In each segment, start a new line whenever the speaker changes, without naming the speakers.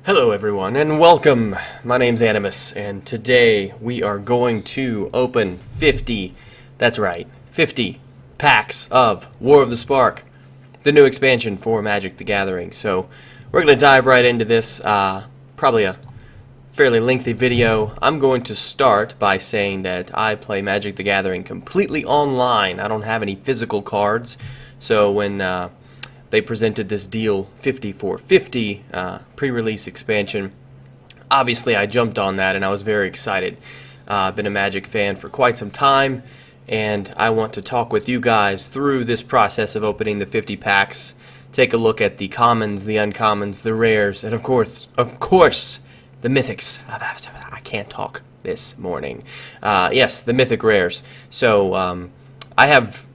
Hello everyone and welcome. My name's Animus and today we are going to open 50, that's right, 50 packs of War of the Spark, the new expansion for Magic the Gathering. So we're going to dive right into this, probably a fairly lengthy video. I'm going to start by saying that I play Magic the Gathering completely online. I don't have any physical cards, so when they presented this deal 50 for 50 pre-release expansion, obviously I jumped on that and I was very excited. I've been a Magic fan for quite some time, and I want to talk with you guys through this process of opening the 50 packs, take a look at the commons, the uncommons, the rares, and of course the mythics. I can't talk this morning. Yes, the mythic rares. So I have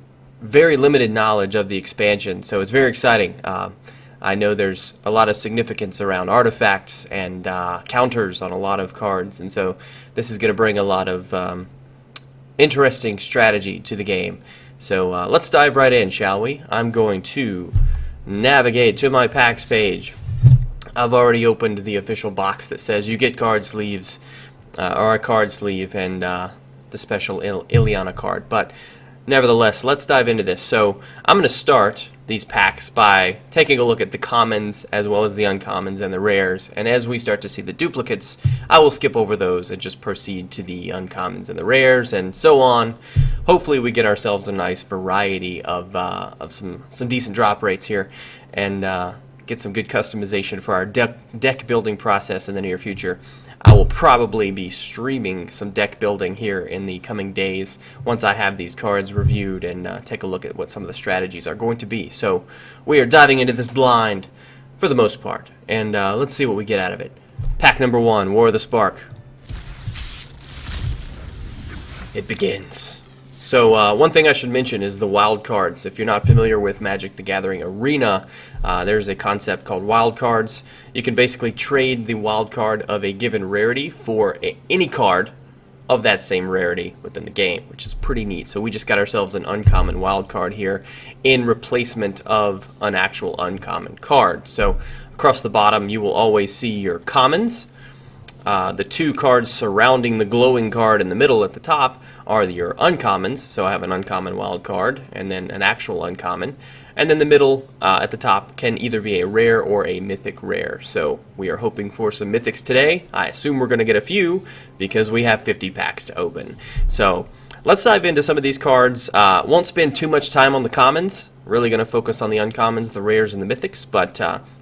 very limited knowledge of the expansion, so it's very exciting. I know there's a lot of significance around artifacts and counters on a lot of cards, and so this is going to bring a lot of interesting strategy to the game. So let's dive right in, shall we? I'm going to navigate to my packs page. I've already opened the official box that says you get card sleeves, or a card sleeve, and the special Ileana card, but nevertheless, let's dive into this. So I'm going to start these packs by taking a look at the commons as well as the uncommons and the rares, and as we start to see the duplicates, I will skip over those and just proceed to the uncommons and the rares and so on. Hopefully we get ourselves a nice variety of some decent drop rates here, and get some good customization for our deck building process in the near future. I will probably be streaming some deck building here in the coming days once I have these cards reviewed and take a look at what some of the strategies are going to be. So we are diving into this blind for the most part, and let's see what we get out of it. Pack number 1, War of the Spark. It begins. So one thing I should mention is the wild cards. If you're not familiar with Magic the Gathering Arena, there's a concept called wild cards. You can basically trade the wild card of a given rarity for any card of that same rarity within the game, which is pretty neat. So we just got ourselves an uncommon wild card here in replacement of an actual uncommon card. So across the bottom you will always see your commons. The two cards surrounding the glowing card in the middle at the top are your uncommons, so I have an uncommon wild card and then an actual uncommon, and then the middle at the top can either be a rare or a mythic rare. So we are hoping for some mythics today. I assume we're going to get a few because we have 50 packs to open. So let's dive into some of these cards. Won't spend too much time on the commons, really going to focus on the uncommons, the rares, and the mythics, but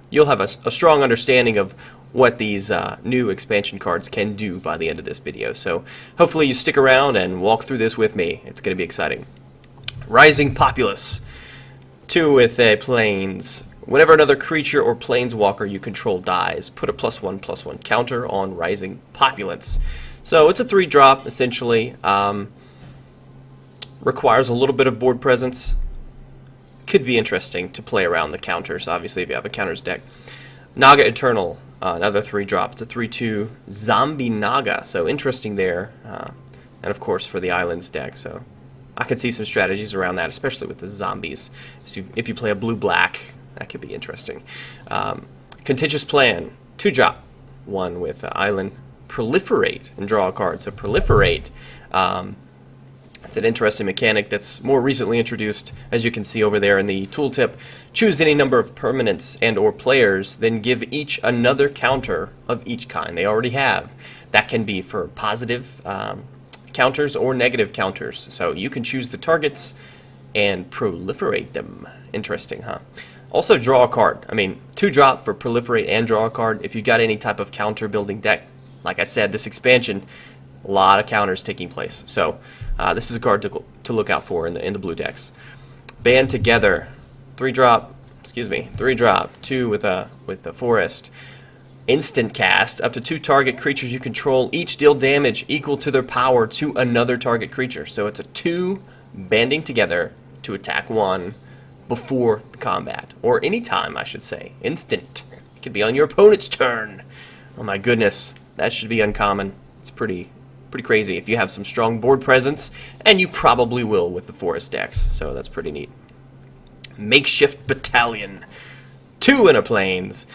you'll have a strong understanding of what these new expansion cards can do by the end of this video. So hopefully you stick around and walk through this with me. It's going to be exciting. Rising Populace. 2 with a plains. Whenever another creature or planeswalker you control dies, put a +1/+1 counter on Rising Populace. So it's a 3-drop essentially. Requires a little bit of board presence. Could be interesting to play around the counters, obviously, if you have a counters deck. Naga Eternal. Another 3-drop. It's a 3/2 Zombie Naga, so interesting there. And of course for the Islands deck, so I can see some strategies around that, especially with the zombies. So if you play a blue-black, that could be interesting. Contentious Plan, 2-drop. 1 with Island Proliferate and draw a card. So Proliferate, it's an interesting mechanic that's more recently introduced, as you can see over there in the tooltip. Choose any number of permanents and or players, then give each another counter of each kind they already have. That can be for positive counters or negative counters. So you can choose the targets and proliferate them. Interesting, huh? Also draw a card. I mean, 2-drop for Proliferate and draw a card. If you got any type of counter building deck, like I said, this expansion, a lot of counters taking place. So this is a card to look out for in the blue decks. Band Together, 3-drop. 2 with a forest. Instant cast. Up to 2 target creatures you control each deal damage equal to their power to another target creature. So it's a 2 banding together to attack 1 before the combat, or any time, I should say. Instant. It could be on your opponent's turn. Oh my goodness, that should be uncommon. It's pretty crazy if you have some strong board presence, and you probably will with the forest decks, so that's pretty neat. Makeshift Battalion. 2 in a plains.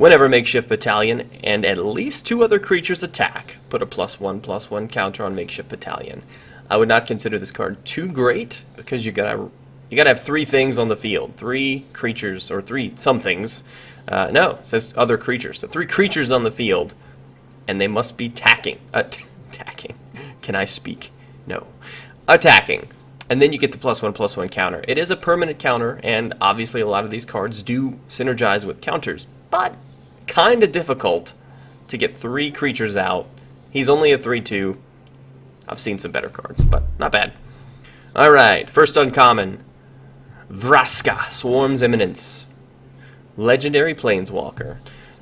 Whenever Makeshift Battalion and at least 2 other creatures attack, put a +1/+1 counter on Makeshift Battalion. I would not consider this card too great because you gotta have 3 things on the field, 3 creatures or 3 somethings. No, it says other creatures. So 3 creatures on the field, and they must be attacking. Attacking. Can I speak? No. Attacking. And then you get the +1/+1 counter. It is a permanent counter, and obviously a lot of these cards do synergize with counters, but kind of difficult to get 3 creatures out. He's only a 3/2. I've seen some better cards, but not bad. Alright, first uncommon. Vraska, Swarm's Eminence. Legendary Planeswalker.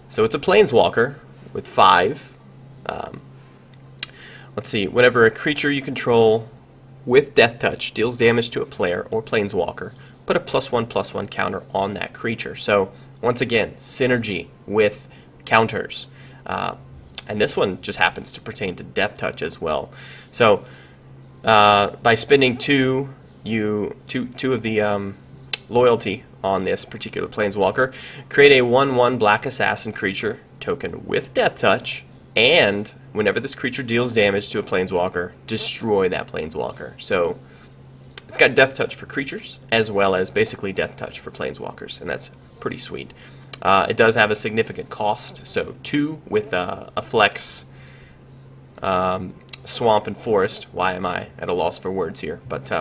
So it's a Planeswalker with 5. Let's see, whenever a creature you control with Death Touch deals damage to a player or Planeswalker, put a +1/+1 counter on that creature. So, once again, synergy with counters. And this one just happens to pertain to Death Touch as well. So, by spending 2 of the loyalty on this particular Planeswalker, create a 1/1 Black Assassin creature token with Death Touch, and whenever this creature deals damage to a Planeswalker, destroy that Planeswalker. So it's got Death Touch for creatures, as well as basically Death Touch for Planeswalkers, and that's pretty sweet. It does have a significant cost, so 2 with a flex, Swamp and Forest. Why am I at a loss for words here? But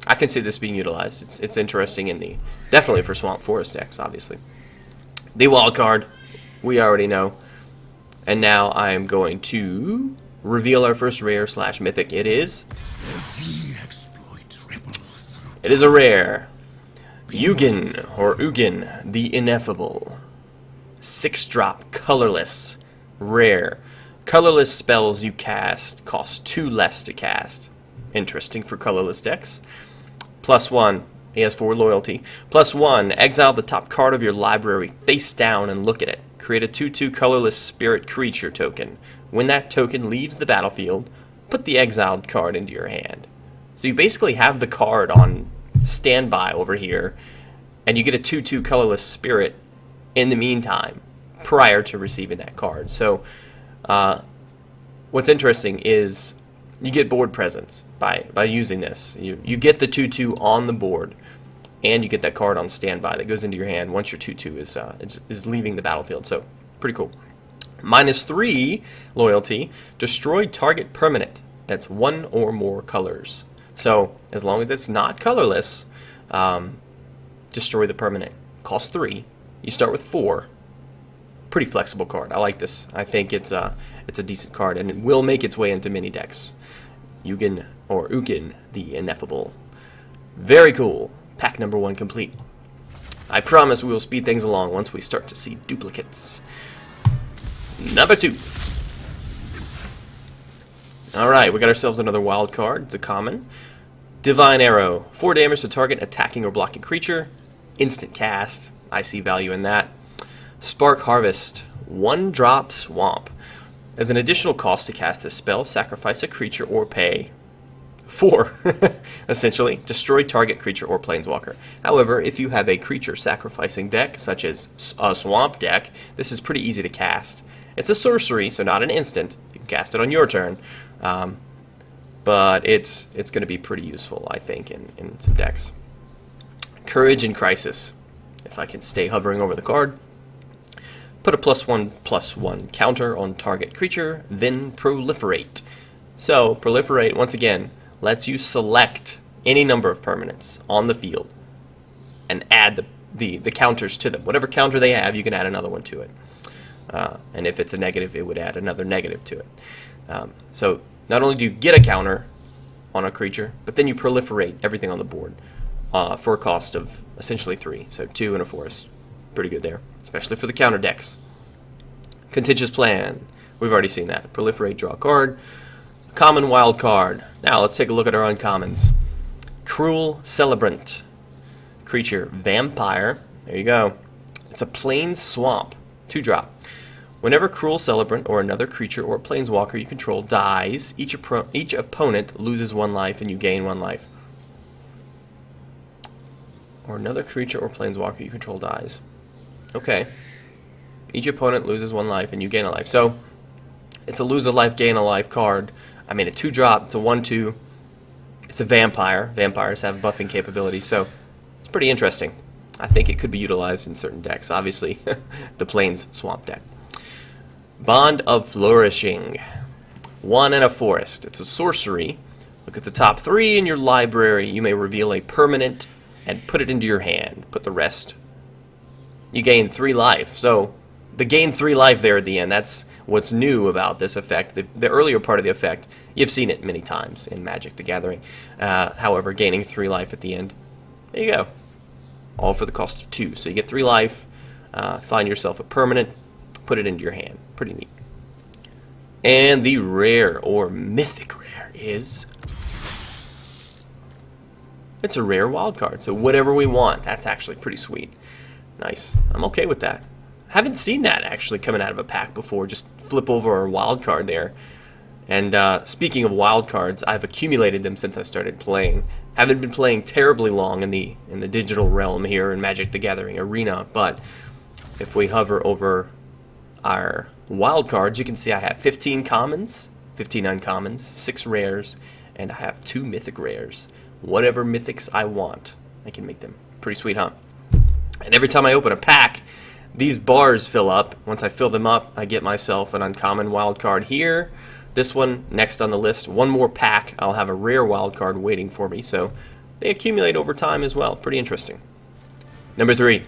I can see this being utilized. It's interesting in the, definitely for Swamp Forest decks, obviously. The wild card, we already know. And now I am going to reveal our first rare / mythic. It is a rare. Ugin, the Ineffable. 6-drop, colorless, rare. Colorless spells you cast cost 2 less to cast. Interesting for colorless decks. +1, he has 4 loyalty. +1, exile the top card of your library face down and look at it. Create a 2/2 colorless spirit creature token. When that token leaves the battlefield, put the exiled card into your hand. So you basically have the card on standby over here, and you get a 2/2 colorless spirit in the meantime, prior to receiving that card. So what's interesting is you get board presence by using this. You get the 2/2 on the board, and you get that card on standby that goes into your hand once your 2/2 is leaving the battlefield. So, pretty cool. -3 loyalty, destroy target permanent that's 1 or more colors. So, as long as it's not colorless, destroy the permanent. Cost 3. You start with 4. Pretty flexible card. I like this. I think it's a decent card, and it will make its way into many decks. Ugin, the Ineffable. Very cool. Pack number 1 complete. I promise we will speed things along once we start to see duplicates. Number 2. Alright, we got ourselves another wild card. It's a common. Divine Arrow. 4 damage to target attacking or blocking creature. Instant cast. I see value in that. Spark Harvest. 1-drop swamp. As an additional cost to cast this spell, sacrifice a creature or pay 4, essentially, destroy target creature or planeswalker. However, if you have a creature sacrificing deck, such as a swamp deck, this is pretty easy to cast. It's a sorcery, so not an instant. You can cast it on your turn, but it's going to be pretty useful, I think, in some decks. Courage in Crisis. If I can stay hovering over the card. Put a +1/+1 counter on target creature, then Proliferate. So, Proliferate, once again, lets you select any number of permanents on the field and add the counters to them. Whatever counter they have, you can add another one to it. And if it's a negative, it would add another negative to it. So not only do you get a counter on a creature, but then you proliferate everything on the board for a cost of essentially 3. So 2 and a forest. Pretty good there, especially for the counter decks. Contentious Plan. We've already seen that. Proliferate, draw a card. Common wild card. Now let's take a look at our uncommons. Cruel Celebrant. Creature, Vampire. There you go. It's a plains swamp. 2-drop. Whenever Cruel Celebrant or another creature or planeswalker you control dies, each opponent loses 1 life and you gain 1 life. Or another creature or planeswalker you control dies. Okay. Each opponent loses 1 life, and you gain a life. So it's a lose a life, gain a life card. I mean, a 2-drop. It's a 1/2. It's a vampire. Vampires have buffing capability, so it's pretty interesting. I think it could be utilized in certain decks. Obviously, the Plains Swamp deck. Bond of Flourishing. 1 and a forest. It's a sorcery. Look at the top 3 in your library. You may reveal a permanent and put it into your hand. Put the rest. You gain 3 life. So the gain 3 life there at the end, that's what's new about this effect. The earlier part of the effect, you've seen it many times in Magic the Gathering. However, gaining 3 life at the end. There you go. All for the cost of 2. So you get 3 life, find yourself a permanent, put it into your hand. Pretty neat. And the rare or mythic rare is... it's a rare wild card. So whatever we want. That's actually pretty sweet. Nice. I'm okay with that. Haven't seen that actually coming out of a pack before. Just flip over a wild card there. And speaking of wild cards, I've accumulated them since I started playing. Haven't been playing terribly long in the digital realm here in Magic the Gathering Arena, but if we hover over our wild cards, you can see I have 15 commons, 15 uncommons, 6 rares, and I have 2 mythic rares. Whatever mythics I want, I can make them. Pretty sweet, huh? And every time I open a pack, these bars fill up. Once I fill them up, I get myself an uncommon wild card here. This one, next on the list. 1 more pack, I'll have a rare wild card waiting for me. So they accumulate over time as well. Pretty interesting. Number 3.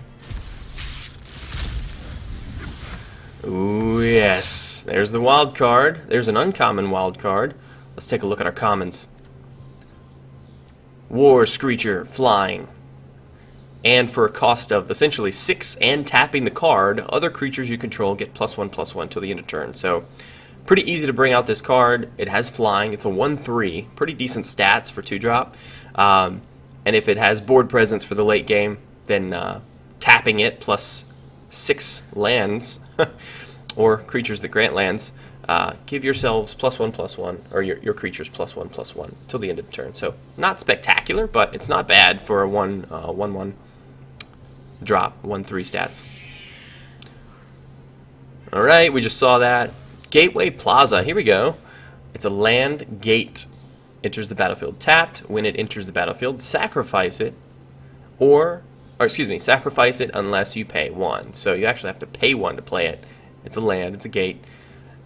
Ooh, yes. There's the wild card. There's an uncommon wild card. Let's take a look at our commons. War Screecher, flying. And for a cost of essentially 6 and tapping the card, other creatures you control get +1/+1 till the end of turn. So pretty easy to bring out this card. It has flying. It's a 1/3. Pretty decent stats for 2-drop. And if it has board presence for the late game, then tapping it plus 6 lands or creatures that grant lands, give yourselves +1/+1, or your creatures +1/+1 till the end of the turn. So not spectacular, but it's not bad for a 1/1 drop, 1/3 stats. All right, we just saw that. Gateway Plaza, here we go. It's a land gate. Enters the battlefield tapped. When it enters the battlefield, sacrifice it, or excuse me, sacrifice it unless you pay 1. So you actually have to pay 1 to play it. It's a land, it's a gate.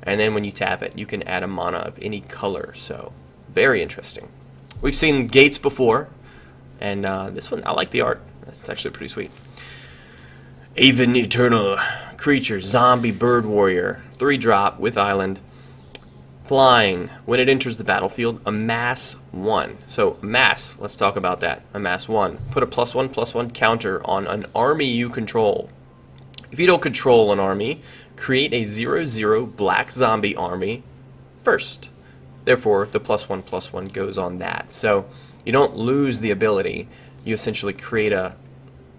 And then when you tap it, you can add a mana of any color. So very interesting. We've seen gates before, and this one, I like the art. It's actually pretty sweet. Aven Eternal Creature, Zombie Bird Warrior, 3-drop with island. Flying. When it enters the battlefield, amass 1. So amass, let's talk about that. Amass 1. Put a +1/+1 counter on an army you control. If you don't control an army, create a 0/0 black zombie army first. Therefore, the +1/+1 goes on that. So you don't lose the ability. You essentially create a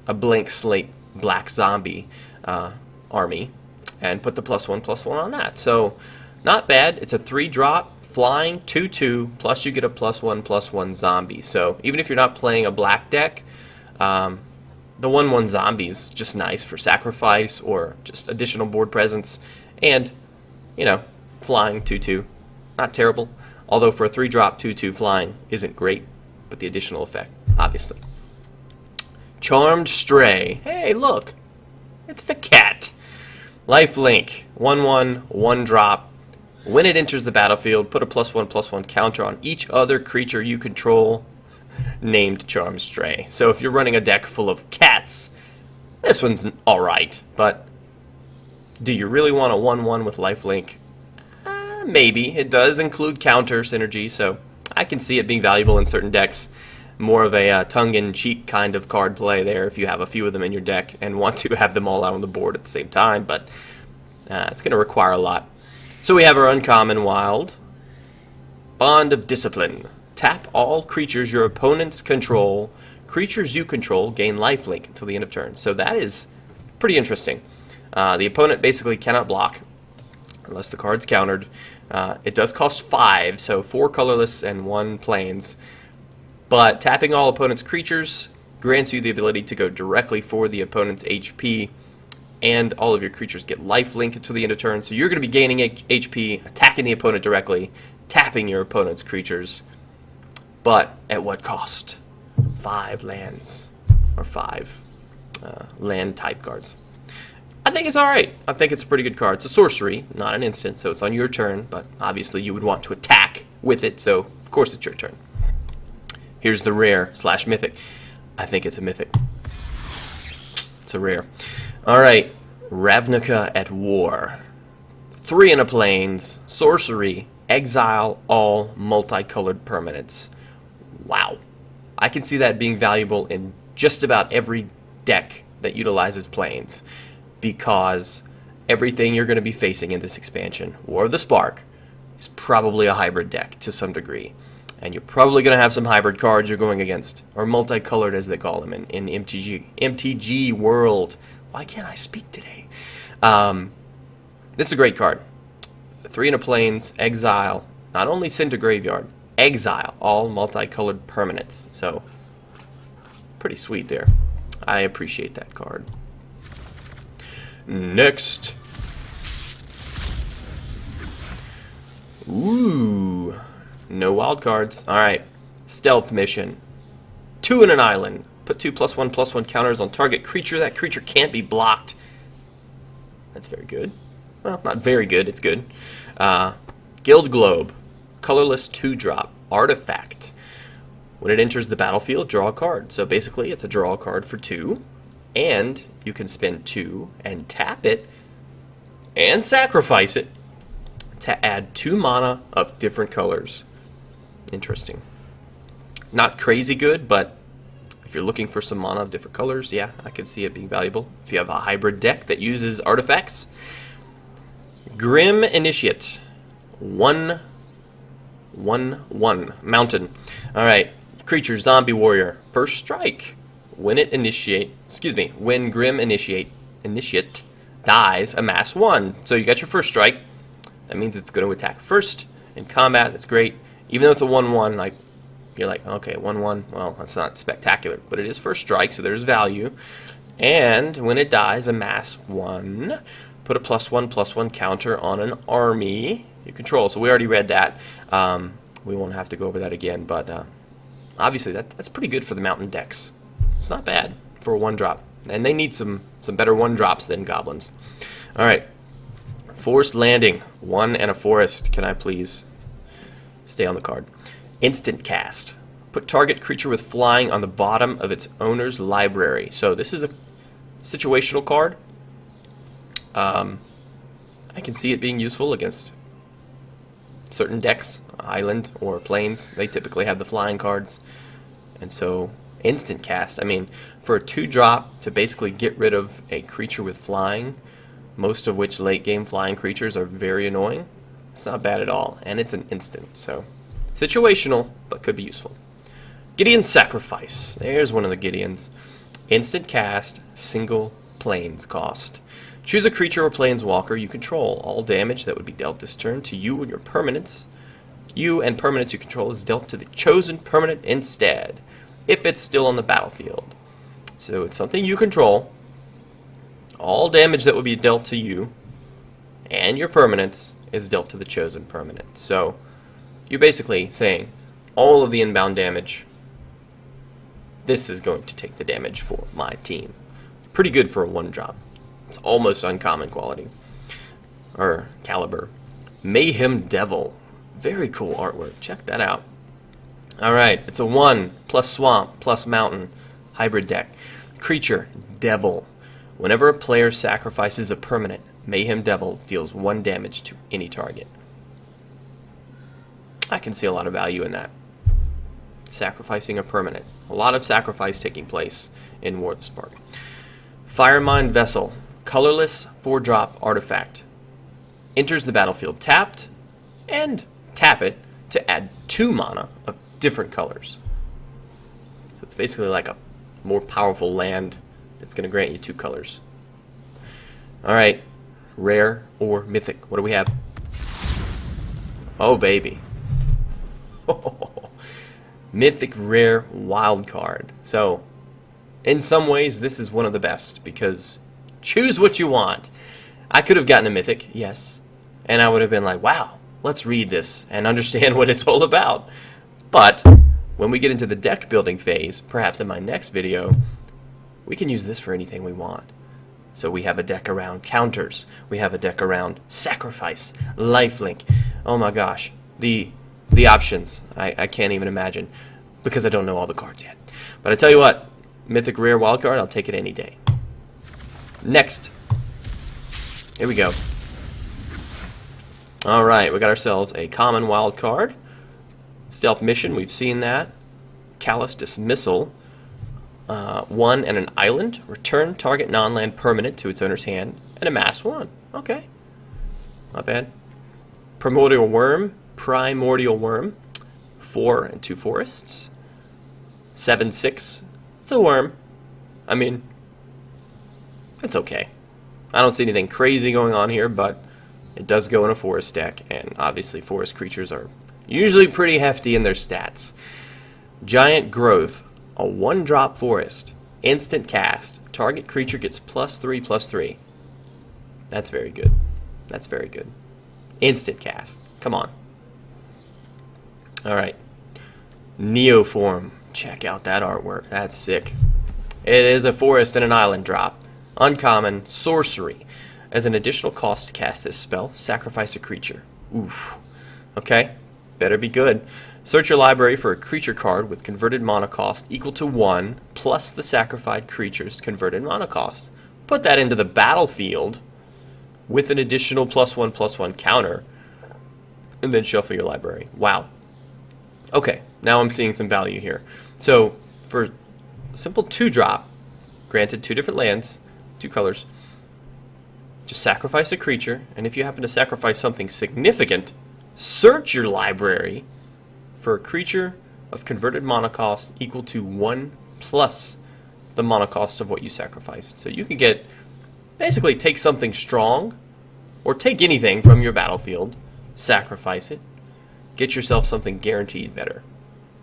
blank slate black zombie army and put the +1/+1 on that. So not bad. It's a 3-drop flying 2/2 plus you get a +1/+1 zombie. So even if you're not playing a black deck, the 1/1 zombie is just nice for sacrifice or just additional board presence, and you know, flying 2/2, not terrible. Although for a 3-drop 2/2 flying isn't great, but the additional effect, obviously. Charmed Stray. Hey, look, it's the cat. Lifelink, 1/1, 1-drop. When it enters the battlefield, put a +1/+1 counter on each other creature you control named Charmed Stray. So if you're running a deck full of cats, this one's alright, but do you really want a 1/1 with lifelink? Maybe. It does include counter synergy, so I can see it being valuable in certain decks. More of a tongue-in-cheek kind of card play there if you have a few of them in your deck and want to have them all out on the board at the same time, but it's going to require a lot. So we have our uncommon wild. Bond of Discipline. Tap all creatures your opponents control. Creatures you control gain lifelink until the end of turn. So that is pretty interesting. The opponent basically cannot block unless the card's countered. It does cost 5, so 4 colorless and 1 plains. But tapping all opponent's creatures grants you the ability to go directly for the opponent's HP and all of your creatures get lifelink until the end of turn. So you're going to be gaining HP, attacking the opponent directly, tapping your opponent's creatures. But at what cost? 5 lands, or 5 land type cards. I think it's alright. I think it's a pretty good card. It's a sorcery, not an instant, so it's on your turn, but obviously you would want to attack with it, so of course it's your turn. Here's the rare / mythic. I think it's a mythic. It's a rare. Alright, Ravnica at War. 3 in a plains, sorcery, exile all multicolored permanents. Wow. I can see that being valuable in just about every deck that utilizes plains, because everything you're going to be facing in this expansion, War of the Spark, is probably a hybrid deck to some degree. And you're probably going to have some hybrid cards you're going against, or multicolored as they call them in MTG world. Why can't I speak today? This is a great card. 3 in a plains, exile, not only send to graveyard, exile all multicolored permanents. So, pretty sweet there. I appreciate that card. Next. Ooh. No wild cards. Alright. Stealth mission. 2 in an island. Put 2 +1/+1 counters on target creature. That creature can't be blocked. That's very good. Well, not very good. It's good. Guild Globe. Colorless 2-drop. Artifact. When it enters the battlefield, draw a card. So basically, it's a draw card for 2. And you can spend 2 and tap it and sacrifice it to add 2 mana of different colors. Interesting. Not crazy good, but if you're looking for some mana of different colors, yeah, I could see it being valuable. If you have a hybrid deck that uses artifacts. Grim Initiate. 1/1 mountain. Alright. Creature, zombie warrior. First strike. When Grim Initiate dies, amass 1. So you got your first strike. That means it's going to attack first. In combat, that's great. Even though it's a 1/1, like, you're like, okay, 1/1, well, that's not spectacular. But it is first strike, so there's value. And when it dies, amass 1. Put a +1/+1 counter on an army you control. So we already read that. We won't have to go over that again, but obviously that's pretty good for the mountain decks. It's not bad for a 1-drop. And they need some better 1-drops than goblins. Alright. Forced Landing. 1 and a forest. Can I please stay on the card? Instant cast. Put target creature with flying on the bottom of its owner's library. So this is a situational card. I can see it being useful against certain decks, island or plains. They typically have the flying cards. And so instant cast, I mean, for a 2-drop to basically get rid of a creature with flying, most of which late game flying creatures are very annoying, it's not bad at all, and it's an instant, so situational, but could be useful. Gideon's Sacrifice. There's one of the Gideons. Instant cast, single plains cost. Choose a creature or planeswalker you control. All damage that would be dealt this turn to you and your permanents. You and permanents you control is dealt to the chosen permanent instead, if it's still on the battlefield. So it's something you control. All damage that would be dealt to you and your permanents is dealt to the chosen permanent. So you're basically saying all of the inbound damage, this is going to take the damage for my team. Pretty good for a 1-drop. It's almost uncommon quality. Or caliber. Mayhem Devil. Very cool artwork. Check that out. Alright, it's a 1 plus swamp plus mountain hybrid deck. Creature, Devil. Whenever a player sacrifices a permanent, Mayhem Devil deals 1 damage to any target. I can see a lot of value in that. Sacrificing a permanent. A lot of sacrifice taking place in War of the Spark. Firemind Vessel. Colorless 4-drop artifact. Enters the battlefield tapped, and tap it to add 2 mana of different colors. So it's basically like a more powerful land that's going to grant you 2 colors. Alright, rare or mythic. What do we have? Oh, baby. Mythic rare wild card. So, in some ways, this is one of the best because Choose what you want. I could have gotten a mythic, yes, and I would have been like, wow, let's read this and understand what it's all about. But when we get into the deck building phase, perhaps in my next video, we can use this for anything we want. So we have a deck around counters. We have a deck around sacrifice, lifelink. Oh my gosh, the options, I can't even imagine because I don't know all the cards yet. But I tell you what, mythic rare wildcard, I'll take it any day. Next. Here we go. Alright, we got ourselves a common wild card. Stealth Mission, we've seen that. Callous Dismissal. 1 and an island. Return target non-land permanent to its owner's hand and amass 1. Okay. Not bad. Primordial Worm. 4 and 2 forests. 7/6. It's a worm. I mean, it's okay. I don't see anything crazy going on here, but it does go in a forest deck, and obviously forest creatures are usually pretty hefty in their stats. Giant Growth, a 1-drop forest, instant cast. Target creature gets +3/+3. That's very good. That's very good. Instant cast. Come on. Alright. Neoform. Check out that artwork. That's sick. It is a forest and an island drop. Uncommon, sorcery. As an additional cost to cast this spell, sacrifice a creature. Oof. Okay, better be good. Search your library for a creature card with converted mana cost equal to 1 plus the sacrificed creature's converted mana cost. Put that into the battlefield with an additional +1/+1 counter, and then shuffle your library. Wow. Okay, now I'm seeing some value here. So, for simple 2-drop, granted 2 different lands, 2 colors, just sacrifice a creature, and if you happen to sacrifice something significant, search your library for a creature of converted mana cost equal to 1 plus the mana cost of what you sacrificed. So you can get, basically take something strong, or take anything from your battlefield, sacrifice it, get yourself something guaranteed better.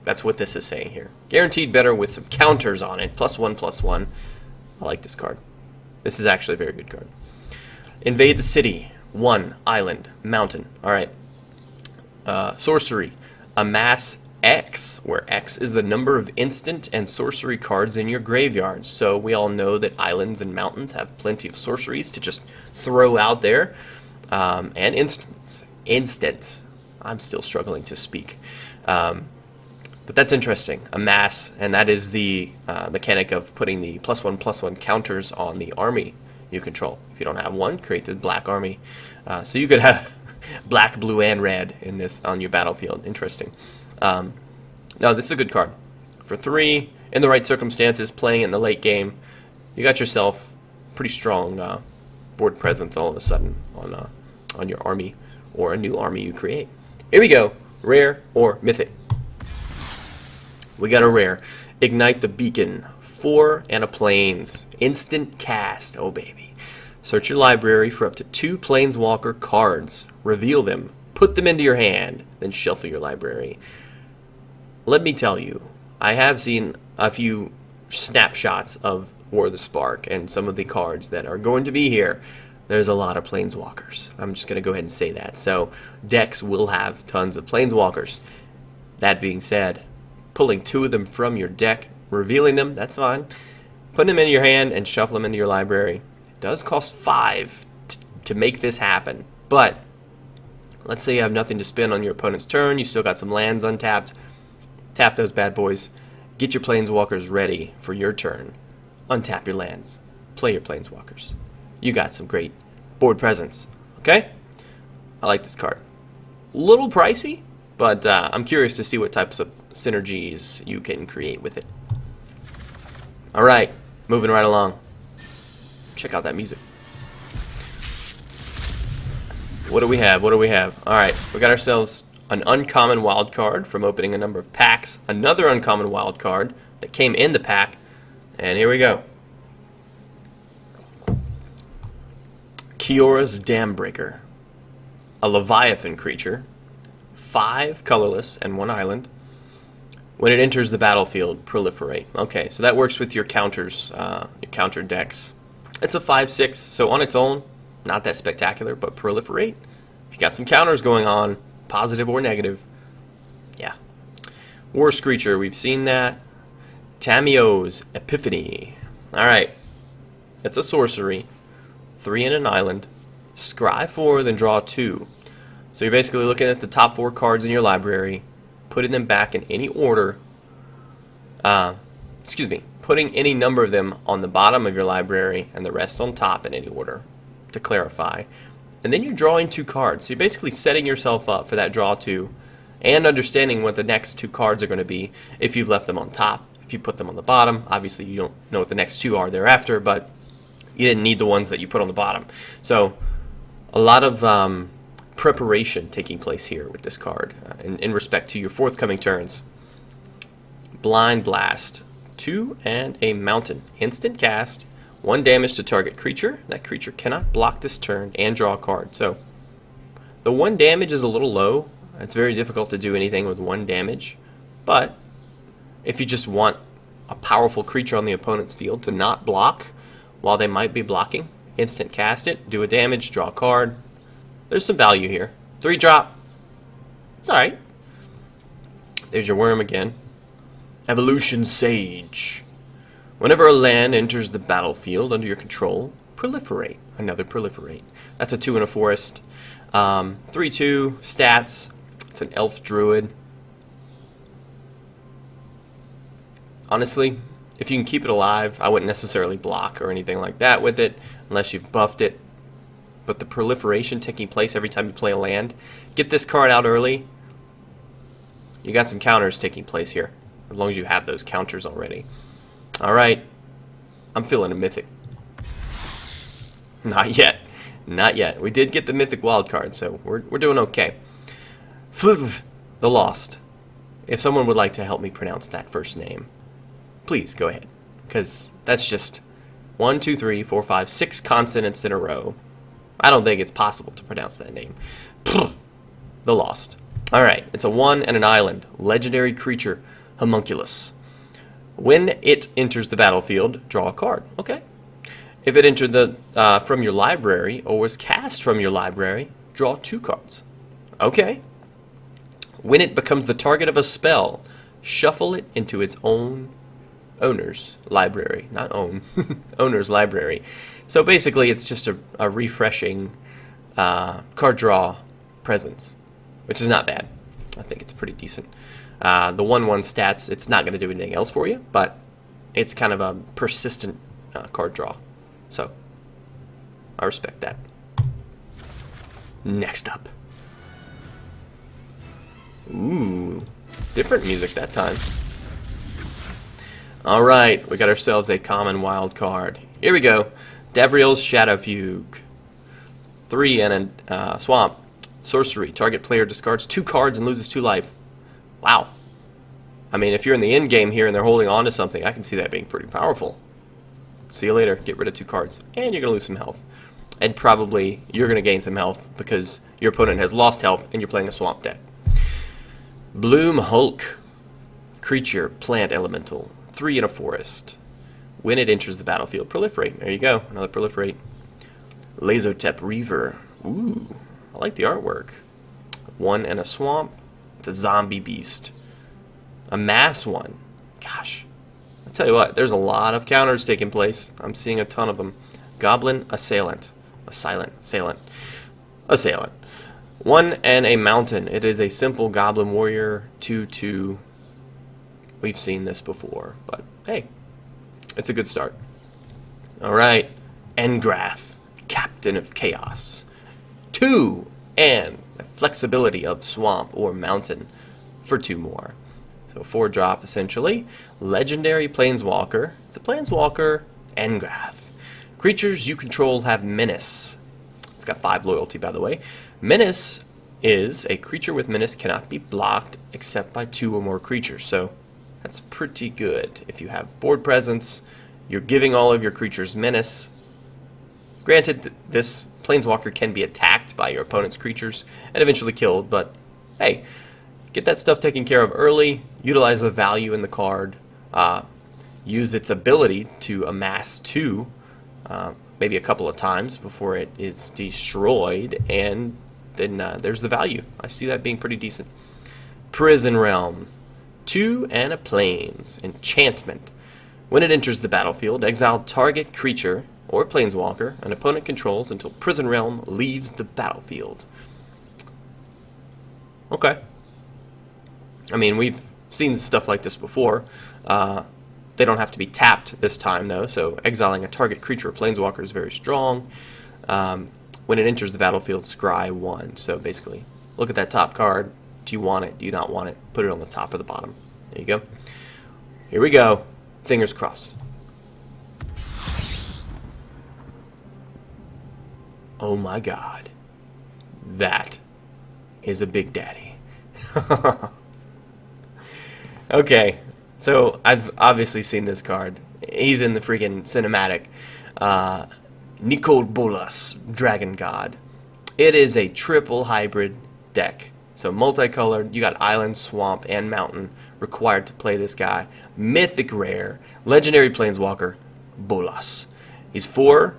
That's what this is saying here. Guaranteed better with some counters on it, +1/+1. I like this card. This is actually a very good card. Invade the city. 1, island, mountain. Alright. Sorcery. Amass X, where X is the number of instant and sorcery cards in your graveyard. So we all know that islands and mountains have plenty of sorceries to just throw out there. And instants. I'm still struggling to speak. But that's interesting. Amass, and that is the mechanic of putting the +1/+1 counters on the army you control. If you don't have one, create the black army. So you could have black, blue, and red in this on your battlefield. Interesting. No, this is a good card. For 3, in the right circumstances, playing in the late game, you got yourself pretty strong board presence all of a sudden on your army or a new army you create. Here we go. Rare or mythic. We got a rare. Ignite the Beacon. 4 and a plains. Instant cast. Oh, baby. Search your library for up to 2 planeswalker cards. Reveal them. Put them into your hand. Then shuffle your library. Let me tell you, I have seen a few snapshots of War of the Spark and some of the cards that are going to be here. There's a lot of planeswalkers. I'm just going to go ahead and say that. So decks will have tons of planeswalkers. That being said, pulling 2 of them from your deck, revealing them, that's fine. Putting them in your hand and shuffle them into your library. It does cost 5 to make this happen. But let's say you have nothing to spend on your opponent's turn. You still got some lands untapped. Tap those bad boys. Get your planeswalkers ready for your turn. Untap your lands. Play your planeswalkers. You got some great board presence. Okay? I like this card. Little pricey, but I'm curious to see what types of synergies you can create with it. Alright, moving right along. Check out that music. What do we have? What do we have? Alright, we got ourselves an uncommon wild card from opening a number of packs. Another uncommon wild card that came in the pack. And here we go. Kiora's Dambreaker. A Leviathan creature. 5 colorless and 1 island. When it enters the battlefield, proliferate. Okay, so that works with your counters, your counter decks. It's a 5/6, so on its own, not that spectacular, but proliferate. If you got some counters going on, positive or negative, yeah. War Screecher, we've seen that. Tamio's Epiphany. Alright, it's a sorcery. 3 in an island. Scry 4, then draw 2. So you're basically looking at the top 4 cards in your library, putting them back in any order. Putting any number of them on the bottom of your library and the rest on top in any order, to clarify. And then you're drawing 2 cards. So you're basically setting yourself up for that draw 2 and understanding what the next 2 cards are going to be if you've left them on top. If you put them on the bottom, obviously you don't know what the next 2 are thereafter, but you didn't need the ones that you put on the bottom. So a lot of preparation taking place here with this card in respect to your forthcoming turns. Blind Blast. 2 and a Mountain. Instant cast. 1 damage to target creature. That creature cannot block this turn and draw a card. So the 1 damage is a little low. It's very difficult to do anything with 1 damage. But if you just want a powerful creature on the opponent's field to not block while they might be blocking, instant cast it, do a damage, draw a card. There's some value here. 3 drop. It's alright. There's your worm again. Evolution Sage. Whenever a land enters the battlefield under your control, proliferate. Another proliferate. That's a 2 in a forest. 3/2 stats. It's an elf druid. Honestly, if you can keep it alive, I wouldn't necessarily block or anything like that with it unless you've buffed it. But the proliferation taking place every time you play a land, get this card out early. You got some counters taking place here, as long as you have those counters already. Alright, I'm feeling a mythic. Not yet. Not yet. We did get the mythic wild card, so we're doing okay. Flv, the Lost. If someone would like to help me pronounce that first name, please go ahead. Because that's just 1, 2, 3, 4, 5, 6 consonants in a row. I don't think it's possible to pronounce that name. The Lost. Alright, it's a 1 and an island. Legendary creature, Homunculus. When it enters the battlefield, draw a card. Okay. If it entered from your library or was cast from your library, draw 2 cards. Okay. When it becomes the target of a spell, shuffle it into its own owner's library. Not own. Owner's library. So basically it's just a refreshing card draw presence, which is not bad. I think it's pretty decent. The 1/1 stats, it's not going to do anything else for you, but it's kind of a persistent card draw. So, I respect that. Next up. Ooh, different music that time. Alright, we got ourselves a common wild card. Here we go. Davriel's Shadow Fugue. 3 and a swamp. Sorcery. Target player discards 2 cards and loses 2 life. Wow. I mean, if you're in the end game here and they're holding on to something, I can see that being pretty powerful. See you later. Get rid of 2 cards. And you're going to lose some health. And probably you're going to gain some health because your opponent has lost health and you're playing a swamp deck. Bloom Hulk. Creature, plant elemental. 3 in a forest. When it enters the battlefield, proliferate. There you go. Another proliferate. Lazotep Reaver. Ooh, I like the artwork. 1 and a swamp. It's a zombie beast. A mass one. Gosh. I'll tell you what, there's a lot of counters taking place. I'm seeing a ton of them. Goblin Assailant. Assailant. 1 and a mountain. It is a simple goblin warrior. 2/2. We've seen this before, but hey, it's a good start. Alright. Engrath. Captain of Chaos. 2 and the flexibility of swamp or mountain for 2 more. So 4 drop essentially. Legendary Planeswalker. It's a Planeswalker. Engrath. Creatures you control have Menace. It's got 5 loyalty, by the way. Menace is a creature with Menace cannot be blocked except by 2 or more creatures. So that's pretty good. If you have board presence, you're giving all of your creatures Menace. Granted, this Planeswalker can be attacked by your opponent's creatures and eventually killed, but hey, get that stuff taken care of early, utilize the value in the card, use its ability to amass 2 maybe a couple of times before it is destroyed, and then there's the value. I see that being pretty decent. Prison Realm. 2 and a Plains. Enchantment. When it enters the battlefield, exile target creature or planeswalker an opponent controls until Prison Realm leaves the battlefield. Okay. I mean, we've seen stuff like this before. They don't have to be tapped this time, though, so exiling a target creature or planeswalker is very strong. When it enters the battlefield, scry 1. So basically, look at that top card. Do you want it? Do you not want it? Put it on the top or the bottom. There you go. Here we go. Fingers crossed. Oh my god. That is a big daddy. Okay, so I've obviously seen this card. He's in the freaking cinematic. Nicol Bolas, Dragon God. It is a triple hybrid deck. So multicolored, you got island, swamp, and mountain required to play this guy. Mythic rare, legendary planeswalker, Bolas. He's 4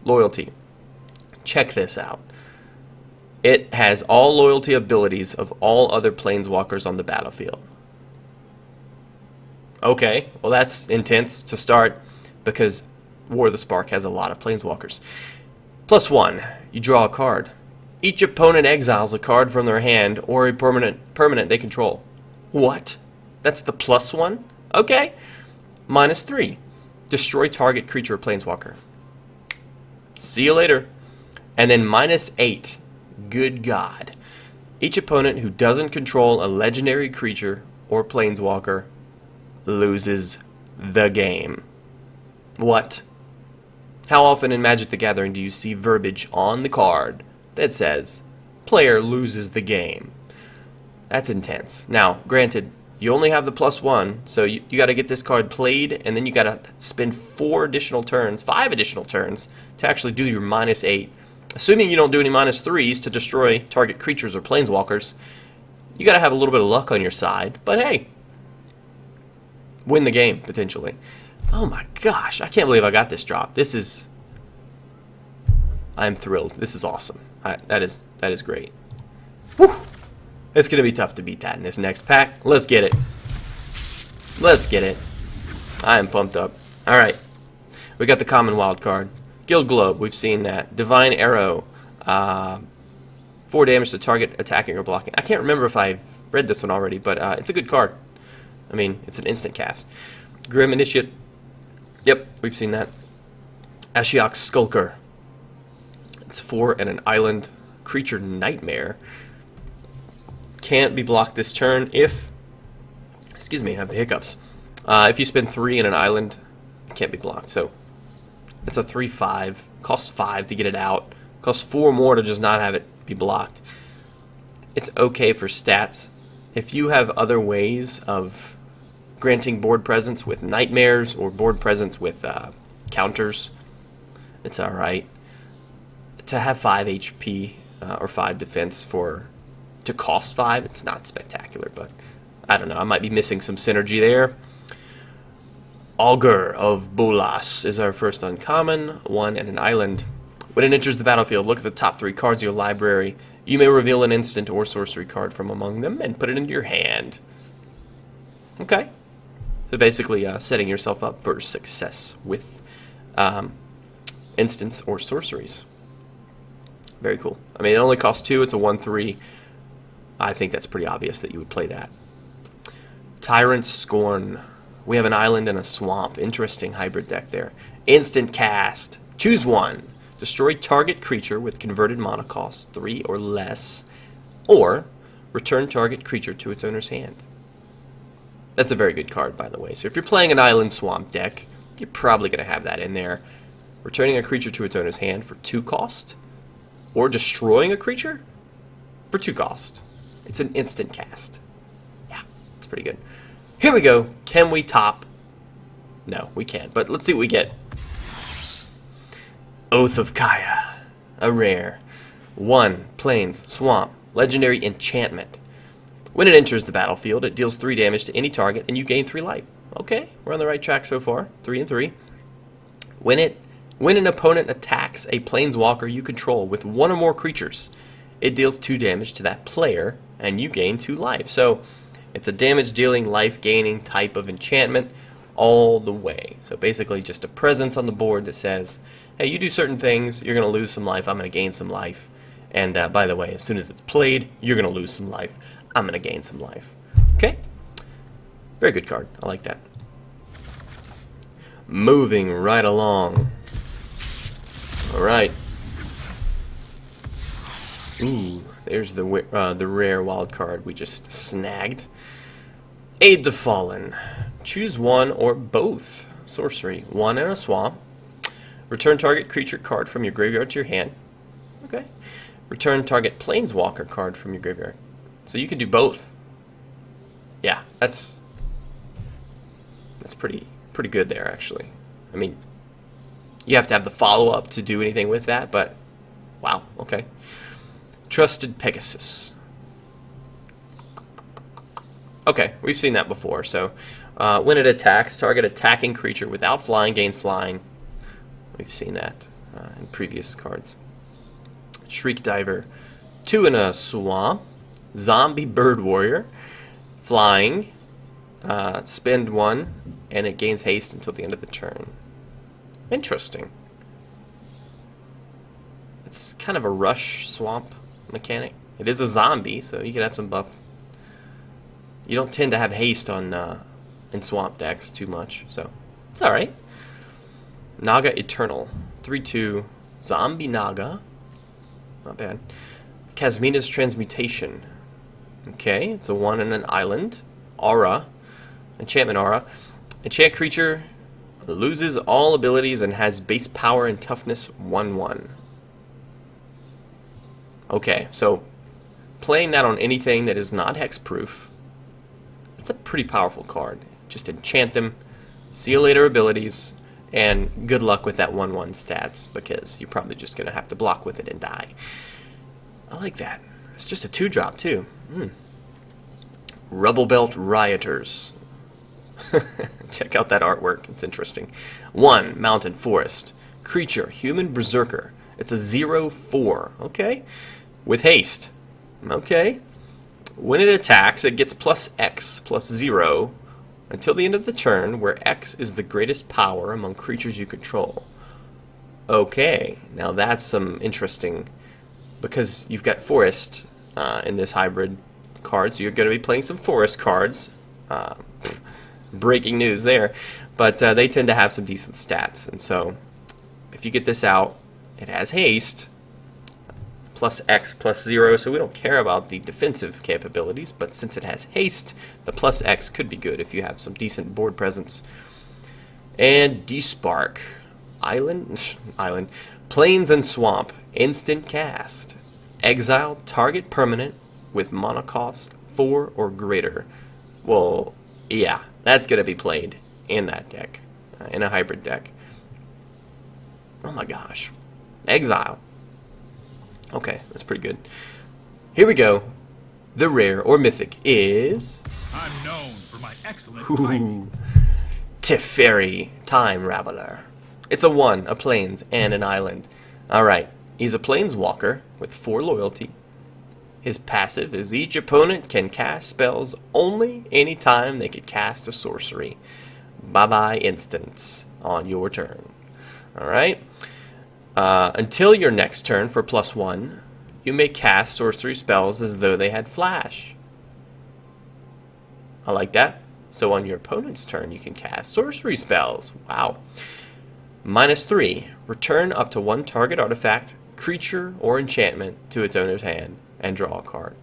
loyalty. Check this out. It has all loyalty abilities of all other planeswalkers on the battlefield. Okay, well that's intense to start because War of the Spark has a lot of planeswalkers. +1, you draw a card. Each opponent exiles a card from their hand or a permanent they control. What? That's the +1? Okay. -3, destroy target creature or planeswalker. See you later. And then -8, good God. Each opponent who doesn't control a legendary creature or planeswalker loses the game. What? How often in Magic the Gathering do you see verbiage on the card that says, player loses the game? That's intense. Now, granted, you only have the +1, so you got to get this card played, and then you got to spend 5 additional turns to actually do your -8. Assuming you don't do any -3s to destroy target creatures or planeswalkers, you got to have a little bit of luck on your side, but hey, win the game, potentially. Oh my gosh, I can't believe I got this drop. I'm thrilled. This is awesome. That is great. Whew. It's going to be tough to beat that in this next pack. Let's get it. Let's get it. I am pumped up. Alright, we got the common wild card. Guild Globe, we've seen that. Divine Arrow, 4 damage to target attacking or blocking. I can't remember if I've read this one already, but it's a good card. I mean, it's an instant cast. Grim Initiate, yep, we've seen that. Ashiok Skulker, it's 4 and an island creature nightmare. Can't be blocked this turn if, excuse me, I have the hiccups. If you spend 3 in an island, it can't be blocked. So it's a 3/5, costs 5 to get it out, costs 4 more to just not have it be blocked. It's okay for stats. If you have other ways of granting board presence with nightmares or board presence with counters, it's alright. To have 5 HP or 5 defense to cost 5, it's not spectacular, but I don't know, I might be missing some synergy there. Augur of Bolas is our first uncommon, 1 and an island. When it enters the battlefield, look at the top 3 cards of your library. You may reveal an instant or sorcery card from among them and put it into your hand. Okay. So basically setting yourself up for success with instants or sorceries. Very cool. I mean, it only costs 2. It's a 1/3. I think that's pretty obvious that you would play that. Tyrant's Scorn. We have an island and a swamp. Interesting hybrid deck there. Instant cast. Choose one. Destroy target creature with converted mana cost 3 or less, or return target creature to its owner's hand. That's a very good card, by the way. So if you're playing an island swamp deck, you're probably going to have that in there. Returning a creature to its owner's hand for 2 cost, or destroying a creature for 2 cost. It's an instant cast. Yeah, it's pretty good. Here we go. Can we top? No, we can't, but let's see what we get. Oath of Kaya, a rare. 1, Plains, Swamp, legendary enchantment. When it enters the battlefield, it deals 3 damage to any target, and you gain 3 life. Okay, we're on the right track so far. 3 and 3. When it When an opponent attacks a planeswalker you control with one or more creatures, it deals 2 damage to that player, and you gain 2 life. So it's a damage-dealing, life-gaining type of enchantment all the way. So basically just a presence on the board that says, hey, you do certain things, you're going to lose some life, I'm going to gain some life. And by the way, as soon as it's played, you're going to lose some life, I'm going to gain some life. Okay? Very good card. I like that. Moving right along. Alright. Ooh, there's the rare wild card we just snagged. Aid the Fallen. Choose one or both. Sorcery. 1 and a swamp. Return target creature card from your graveyard to your hand. Okay. Return target planeswalker card from your graveyard. So you can do both. Yeah, that's pretty good there, actually. I mean, you have to have the follow-up to do anything with that, but wow, okay. Trusted Pegasus. Okay, we've seen that before. So when it attacks, target attacking creature without flying gains flying. We've seen that in previous cards. Shriek Diver. 2 and a swamp. Zombie Bird Warrior. Flying. Spend 1, and it gains haste until the end of the turn. Interesting. It's kind of a rush swamp mechanic. It is a zombie, so you can have some buff. You don't tend to have haste on in swamp decks too much, so it's alright. Naga Eternal. 3/2 Zombie Naga. Not bad. Kasmina's Transmutation. Okay, it's a 1 and an island. Aura. Enchantment Aura. Enchant creature loses all abilities and has base power and toughness 1/1. Okay, so playing that on anything that is not hexproof, it's a pretty powerful card. Just enchant them, seal later abilities, and good luck with that 1/1 stats, because you're probably just going to have to block with it and die. I like that. It's just a 2-drop too. Rubble Belt Rioters. Check out that artwork. It's interesting. 1 Mountain Forest. Creature, Human Berserker. It's a 0/4. Okay. With haste. Okay. When it attacks, it gets +X +0 until the end of the turn, where X is the greatest power among creatures you control. Okay. Now that's some interesting, because you've got Forest in this hybrid card, so you're going to be playing some Forest cards. Breaking news there. But they tend to have some decent stats, and so if you get this out, it has haste, +X +0, so we don't care about the defensive capabilities, but since it has haste, the +X could be good if you have some decent board presence. And Despark. Island. Plains and Swamp. Instant cast. Exile target permanent with mana cost 4 or greater. Well, yeah, that's going to be played in that deck, in a hybrid deck. Oh my gosh. Exile. Okay, that's pretty good. Here we go. The rare or mythic is...
I'm known for my excellent timing.
Teferi, Time Raveler. It's a 1, a plains, and an island. Alright, he's a planeswalker with 4 loyalty. His passive is each opponent can cast spells only anytime they could cast a sorcery. Bye-bye instants on your turn. Alright. Until your next turn for +1, you may cast sorcery spells as though they had flash. I like that. So on your opponent's turn, you can cast sorcery spells. Wow. -3. Return up to 1 target artifact, creature, or enchantment to its owner's hand and draw a card.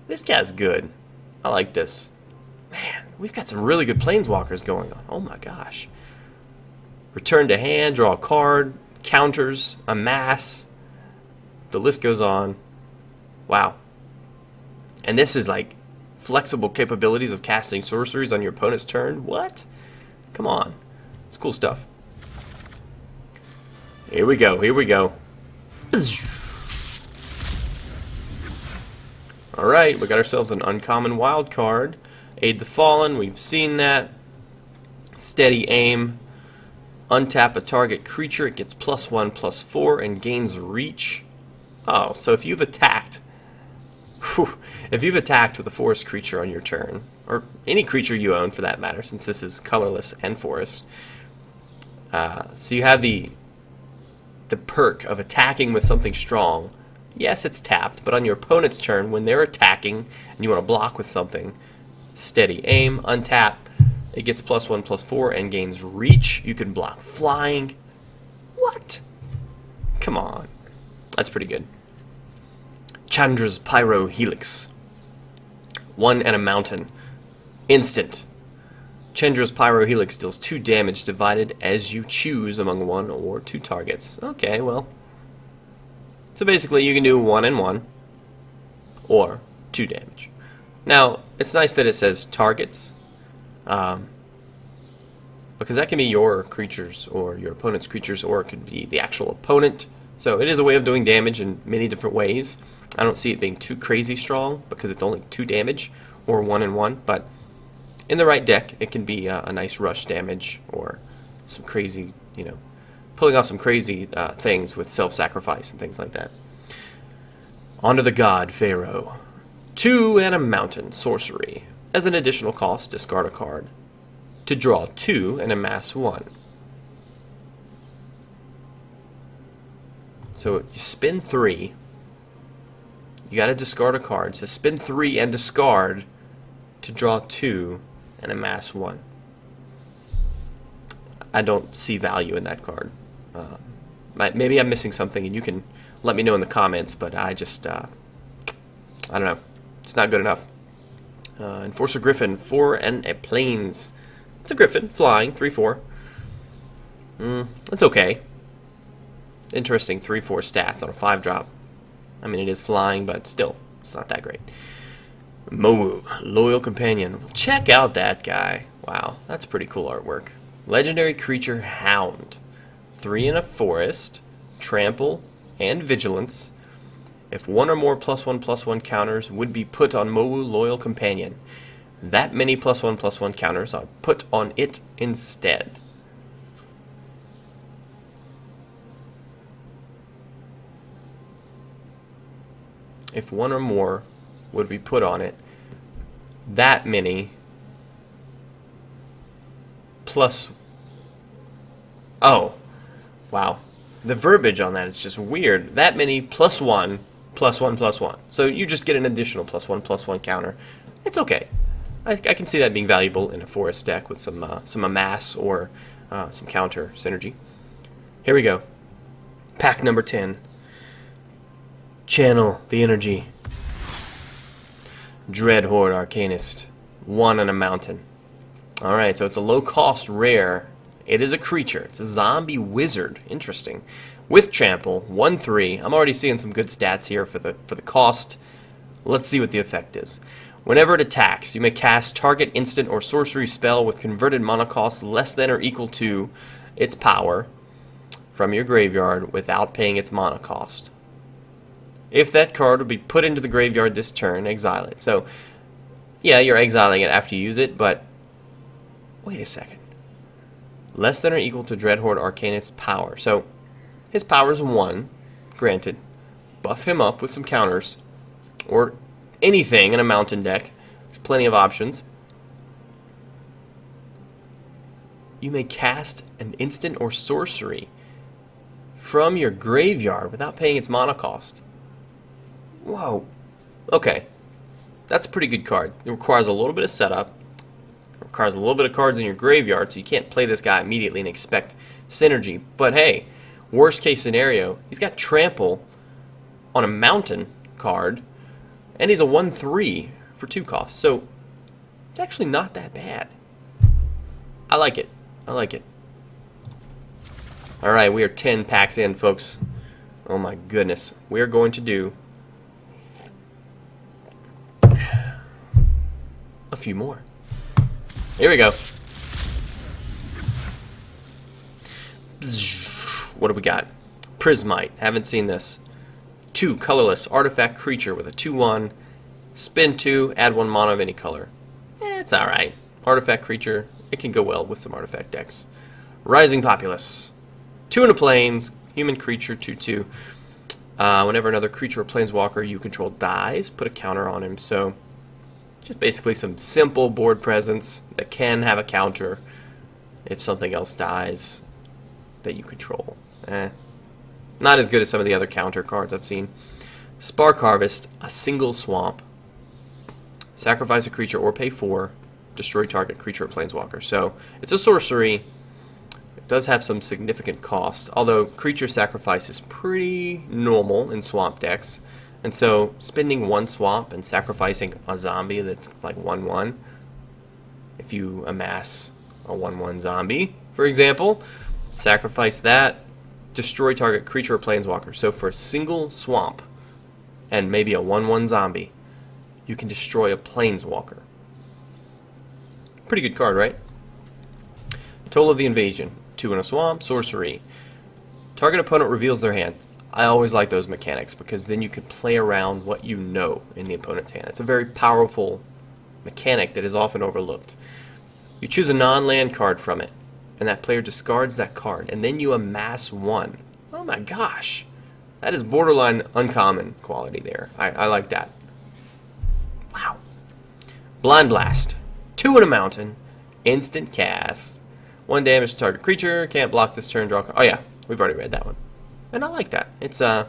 This guy's good. I like this. Man, we've got some really good planeswalkers going on. Oh my gosh. Return to hand, draw a card, counters, amass. The list goes on. Wow. And this is like flexible capabilities of casting sorceries on your opponent's turn. What? Come on. It's cool stuff. Here we go. Here we go. Alright, we got ourselves an uncommon wild card. Aid the Fallen, we've seen that. Steady Aim. Untap a target creature, it gets +1/+4 and gains reach. Oh, so if you've attacked, if you've attacked with a forest creature on your turn, or any creature you own for that matter, since this is colorless and forest, so you have the perk of attacking with something strong. Yes, it's tapped, but on your opponent's turn, when they're attacking and you want to block with something, steady aim, untap, it gets +1/+4 and gains reach. You can block flying. What? Come on. That's pretty good. Chandra's Pyro Helix. 1 and a mountain. Instant. Chandra's Pyro Helix deals 2 damage divided as you choose among 1 or 2 targets. Okay, well. So basically you can do 1 and 1 or 2 damage. Now, it's nice that it says targets. Because that can be your creatures or your opponent's creatures, or it could be the actual opponent. So it is a way of doing damage in many different ways. I don't see it being too crazy strong because it's only 2 damage or 1 and 1, but in the right deck it can be a nice rush damage or some crazy, you know, pulling off some crazy things with self-sacrifice and things like that. Onto the God Pharaoh. 2 and a mountain sorcery. As an additional cost, discard a card to draw 2 and amass 1. So you spin 3. You got to discard a card. So spin 3 and discard to draw 2 and amass 1. I don't see value in that card. Maybe I'm missing something, and you can let me know in the comments. But I just, I don't know. It's not good enough. Enforcer Griffin, 4 and a plains. It's a Griffin, flying, 3/4. It's okay. Interesting 3/4 stats on a 5-drop. I mean, it is flying, but still, it's not that great. Mowu, Loyal Companion. Check out that guy. Wow, that's pretty cool artwork. Legendary Creature Hound. 3 in a forest, trample, and vigilance. If 1 or more +1/+1 counters would be put on Mowu Loyal Companion, that many +1/+1 counters are put on it instead. If 1 or more would be put on it, that many plus... Oh, wow. The verbiage on that is just weird. That many +1, +1/+1. So you just get an additional +1/+1 counter. It's okay. I can see that being valuable in a forest deck with some amass or some counter synergy. Here we go. Pack number 10. Channel the energy. Dreadhorde Arcanist. 1 and a mountain. Alright, so it's a low-cost rare. It is a creature. It's a zombie wizard. Interesting. With trample, 1/3. I'm already seeing some good stats here for the cost. Let's see what the effect is. Whenever it attacks, you may cast target instant or sorcery spell with converted mana cost less than or equal to its power from your graveyard without paying its mana cost. If that card would be put into the graveyard this turn, exile it. So, yeah, you're exiling it after you use it, but wait a second. Less than or equal to Dreadhorde Arcanist's power. So, his power is 1, granted. Buff him up with some counters, or anything in a mountain deck. There's plenty of options. You may cast an instant or sorcery from your graveyard without paying its mana cost. Whoa. Okay. That's a pretty good card. It requires a little bit of setup. It requires a little bit of cards in your graveyard, so you can't play this guy immediately and expect synergy. But hey, worst case scenario, he's got trample on a mountain card, and he's a 1/3 for 2 costs. So it's actually not that bad. I like it. I like it. Alright, we are 10 packs in, folks. Oh my goodness. We are going to do a few more. Here we go. What do we got? Prismite. Haven't seen this. 2 colorless artifact creature with a 2/1. Spin 2, add 1 mana of any color. It's alright. Artifact creature. It can go well with some artifact decks. Rising Populace. 2 in the plains, human creature, 2/2. Whenever another creature or planeswalker you control dies, put a counter on him. So, just basically some simple board presence that can have a counter if something else dies that you control. Not as good as some of the other counter cards I've seen. Spark Harvest, a single swamp. Sacrifice a creature or pay 4. Destroy target creature or planeswalker. So, it's a sorcery. It does have some significant cost, although creature sacrifice is pretty normal in swamp decks. And so, spending 1 swamp and sacrificing a zombie that's like 1/1, if you amass a 1/1 zombie, for example, sacrifice that, destroy target creature or planeswalker. So for a single swamp and maybe a 1/1 zombie, you can destroy a planeswalker. Pretty good card, right? Toll of the Invasion. 2 in a swamp, sorcery. Target opponent reveals their hand. I always like those mechanics because then you can play around what you know in the opponent's hand. It's a very powerful mechanic that is often overlooked. You choose a non-land card from it, and that player discards that card, and then you amass 1. Oh my gosh. That is borderline uncommon quality there. I like that. Wow. Blind Blast. 2 in a mountain. Instant cast. 1 damage to target creature. Can't block this turn. Draw a card. Oh yeah, we've already read that one. And I like that. It's on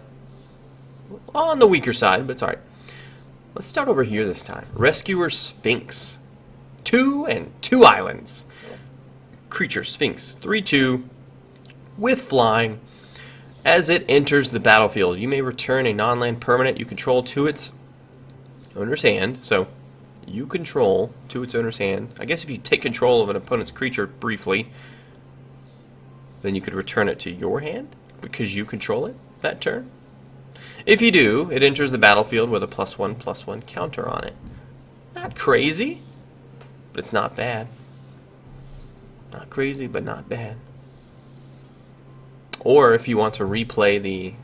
the weaker side, but it's alright. Let's start over here this time. Rescuer Sphinx. 2 and 2 islands. Creature Sphinx. 3/2 with flying. As it enters the battlefield, you may return a non-land permanent you control to its owner's hand. So, you control to its owner's hand. I guess if you take control of an opponent's creature briefly, then you could return it to your hand because you control it that turn. If you do, it enters the battlefield with a +1/+1 counter on it. Not crazy, but it's not bad. Not crazy, but not bad. Or if you want to replay the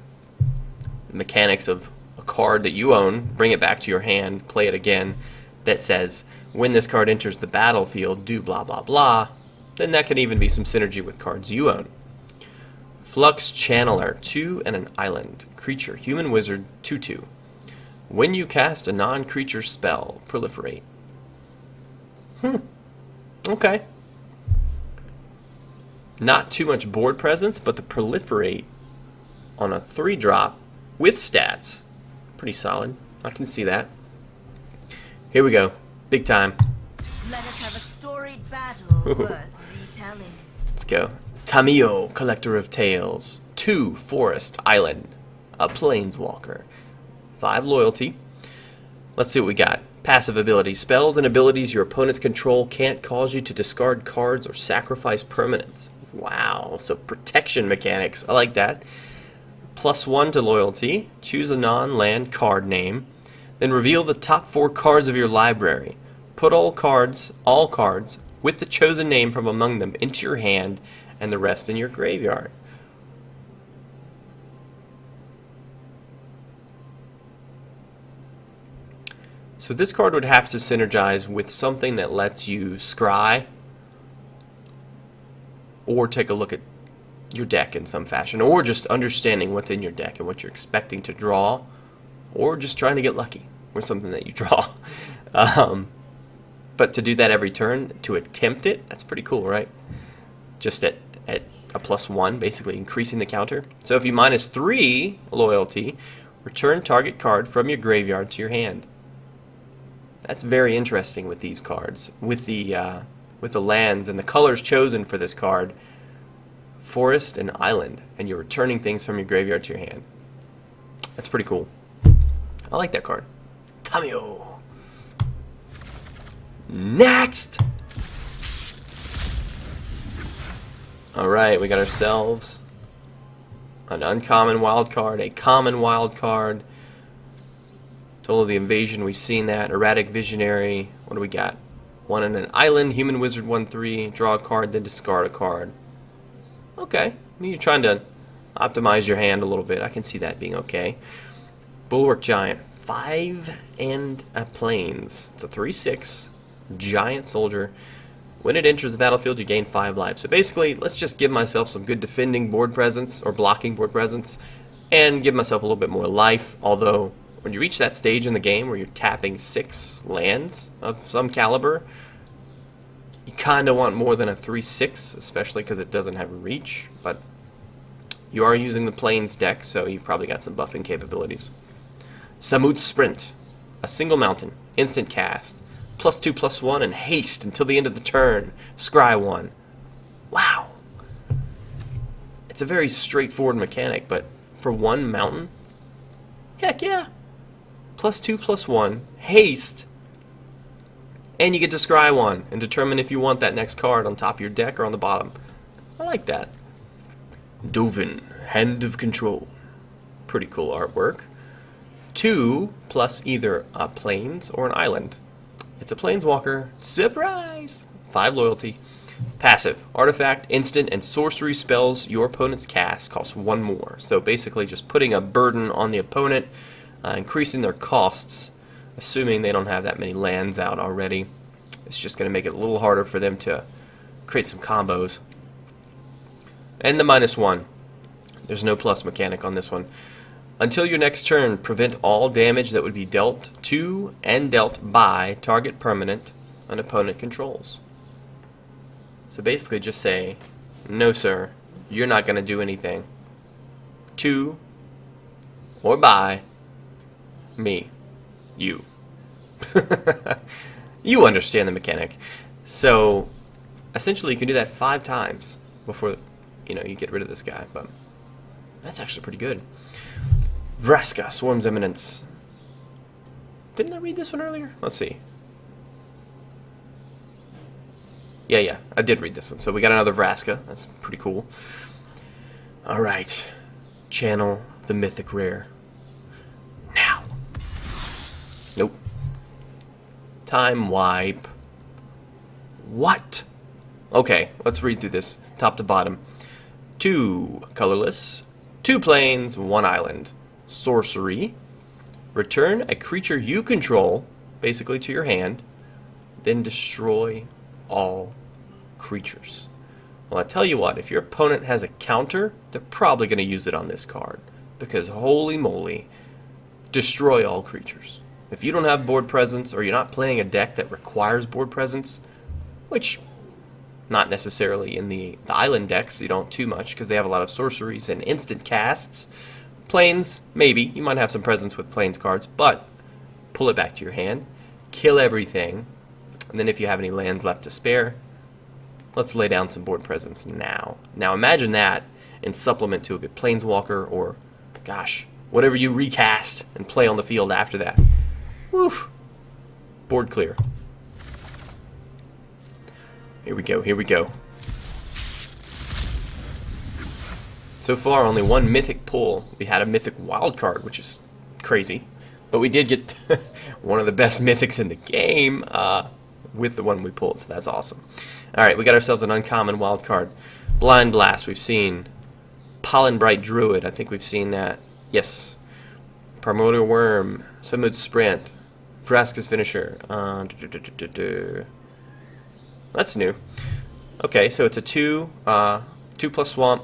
mechanics of a card that you own, bring it back to your hand, play it again, that says, when this card enters the battlefield, do blah blah blah, then that can even be some synergy with cards you own. Flux Channeler, 2 and an island. Creature, human wizard, 2/2. When you cast a non-creature spell, proliferate. Okay. Not too much board presence, but the proliferate on a 3-drop with stats. Pretty solid. I can see that. Here we go. Big time.
Let us have a storied battle worth retelling.
Let's go. Tamio, Collector of Tales. 2 forest island. A planeswalker. 5 loyalty. Let's see what we got. Passive abilities. Spells and abilities your opponents control can't cause you to discard cards or sacrifice permanents. Wow, so protection mechanics. I like that. +1 to loyalty. Choose a non-land card name. Then reveal the top 4 cards of your library. Put all cards with the chosen name from among them into your hand and the rest in your graveyard. So this card would have to synergize with something that lets you scry or take a look at your deck in some fashion, or just understanding what's in your deck and what you're expecting to draw, or just trying to get lucky with something that you draw. But to do that every turn, to attempt it, that's pretty cool, right? Just at a +1, basically increasing the counter. So if you -3 loyalty, return target card from your graveyard to your hand. That's very interesting with these cards. With the lands and the colors chosen for this card, forest and island, and you're returning things from your graveyard to your hand. That's pretty cool. I like that card. Tamio. Next! Alright, we got ourselves an uncommon wild card, a common wild card. Toll of the Invasion, we've seen that. Erratic Visionary. What do we got? 1 and an island, human wizard 1/3, draw a card, then discard a card. Okay, I mean, you're trying to optimize your hand a little bit. I can see that being okay. Bulwark Giant, 5 and a plains. It's a 3/6 giant soldier. When it enters the battlefield, you gain 5 life. So basically, let's just give myself some good defending board presence, or blocking board presence, and give myself a little bit more life. Although, when you reach that stage in the game where you're tapping 6 lands of some caliber, you kind of want more than a 3/6, especially because it doesn't have reach. But you are using the Plains deck, so you probably got some buffing capabilities. Samut's Sprint. A single mountain. Instant cast. +2/+1 and haste until the end of the turn. Scry 1. Wow. It's a very straightforward mechanic, but for one mountain, heck yeah. +2/+1, haste, and you get to scry 1 and determine if you want that next card on top of your deck or on the bottom. I like that. Dovin, Hand of Control. Pretty cool artwork. 2 plus either a plains or an island. It's a planeswalker. Surprise! 5 loyalty. Passive. Artifact, instant, and sorcery spells your opponent's cast cost 1 more. So basically just putting a burden on the opponent, increasing their costs, assuming they don't have that many lands out already. It's just going to make it a little harder for them to create some combos. And the -1. There's no plus mechanic on this one. Until your next turn, prevent all damage that would be dealt to and dealt by target permanent an opponent controls. So basically just say, no sir, you're not going to do anything to or by me. You. You understand the mechanic. So essentially you can do that 5 times before you get rid of this guy, but that's actually pretty good. Vraska, Swarm's Eminence. Didn't I read this one earlier? Let's see. Yeah, I did read this one. So we got another Vraska. That's pretty cool. Alright. Channel the Mythic Rare. Now. Nope. Time wipe. What? Okay, let's read through this top to bottom. 2 colorless, 2 plains, 1 island. Sorcery. Return a creature you control, basically to your hand, then destroy all creatures. Well, I tell you what, if your opponent has a counter, they're probably going to use it on this card, because holy moly, destroy all creatures. If you don't have board presence, or you're not playing a deck that requires board presence, which not necessarily in the island decks, you don't too much, because they have a lot of sorceries and instant casts. Plains, maybe. You might have some presence with plains cards, but pull it back to your hand, kill everything, and then if you have any lands left to spare, let's lay down some board presence now. Now imagine that in supplement to a good planeswalker, or, gosh, whatever you recast and play on the field after that. Woof. Board clear. Here we go, here we go. So far, only 1 mythic pull. We had a mythic wild card, which is crazy. But we did get one of the best mythics in the game with the one we pulled, so that's awesome. Alright, we got ourselves an uncommon wild card. Blind Blast, we've seen. Pollen Bright Druid, I think we've seen that. Yes. Primordial Worm, Samut's Sprint, Vraska's Finisher. That's new. Okay, so it's a 2 plus swamp.